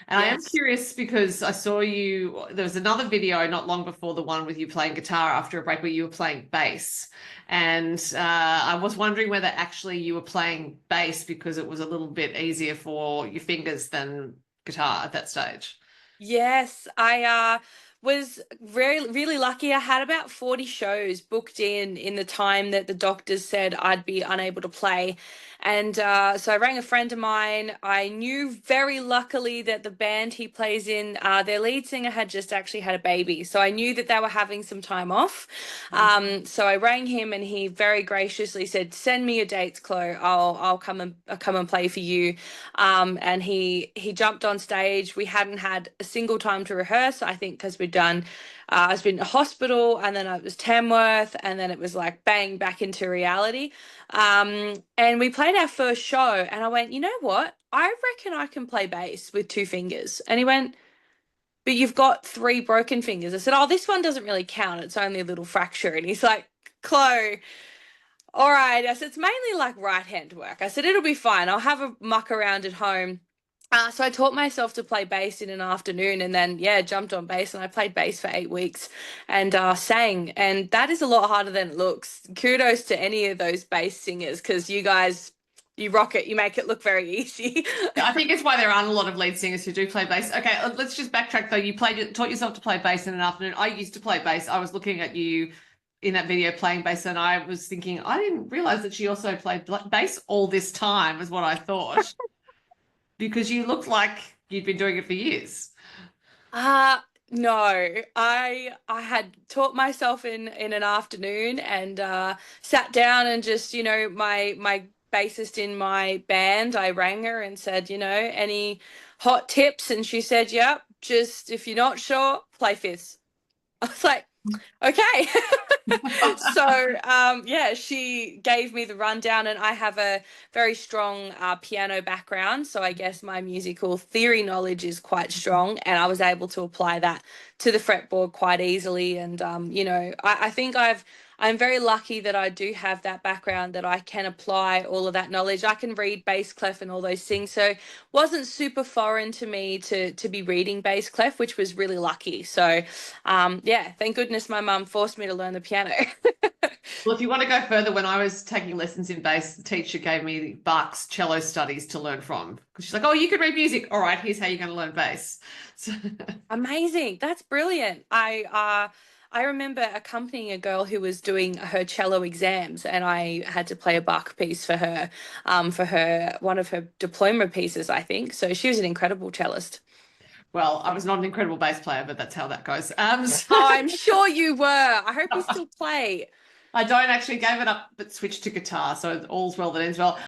And I am Yes. curious because I saw you, there was another video not long before the one with you playing guitar after a break where you were playing bass. And I was wondering whether actually you were playing bass because it was a little bit easier for your fingers than guitar at that stage. Yes, I was really lucky. I had about 40 shows booked in the time that the doctors said I'd be unable to play. And so I rang a friend of mine. I knew very luckily that the band he plays in, their lead singer had just actually had a baby. So I knew that they were having some time off. So I rang him and he very graciously said, "Send me your dates, Chloe. I'll come and play for you." And he jumped on stage. We hadn't had a single time to rehearse. I think because we'd done, I was in a hospital, and then it was Tamworth, and then it was like bang back into reality. And we played our first show, and I went, you know what? I reckon I can play bass with two fingers. And he went, but you've got three broken fingers. I said, oh, this one doesn't really count. It's only a little fracture. And he's like, Chloe, all right. I said, it's mainly like right hand work. I said, it'll be fine. I'll have a muck around at home. So I taught myself to play bass in an afternoon and then, yeah, jumped on bass and I played bass for 8 weeks and sang. And that is a lot harder than it looks. Kudos to any of those bass singers because you guys, you rock it. You make it look very easy. Yeah, I think it's why there aren't a lot of lead singers who do play bass. Okay, let's just backtrack though. You taught yourself to play bass in an afternoon. I used to play bass. I was looking at you in that video playing bass, and I was thinking, I didn't realize that she also played bass all this time, is what I thought, because you looked like you'd been doing it for years. Uh no, I had taught myself in an afternoon and sat down and just, my bassist in my band, I rang her and said, any hot tips? And she said, yep, just if you're not sure, play fifths. I was like, okay. So yeah, she gave me the rundown, and I have a very strong piano background, so I guess my musical theory knowledge is quite strong, and I was able to apply that to the fretboard quite easily. And I think I'm very lucky that I do have that background that I can apply all of that knowledge. I can read bass clef and all those things, so it wasn't super foreign to me to be reading bass clef, which was really lucky. So yeah, thank goodness my mum forced me to learn the piano. Well, if you want to go further, when I was taking lessons in bass, the teacher gave me Bach's cello studies to learn from. Because she's like, oh, you can read music. All right, here's how you're going to learn bass. So, Amazing. That's brilliant. I remember accompanying a girl who was doing her cello exams, and I had to play a Bach piece for her one of her diploma pieces, I think. So she was an incredible cellist. well, I was not an incredible bass player, but that's how that goes. Oh, I'm sure you were. I hope you still play. I don't actually gave it up, but switched to guitar. So all's well that ends well.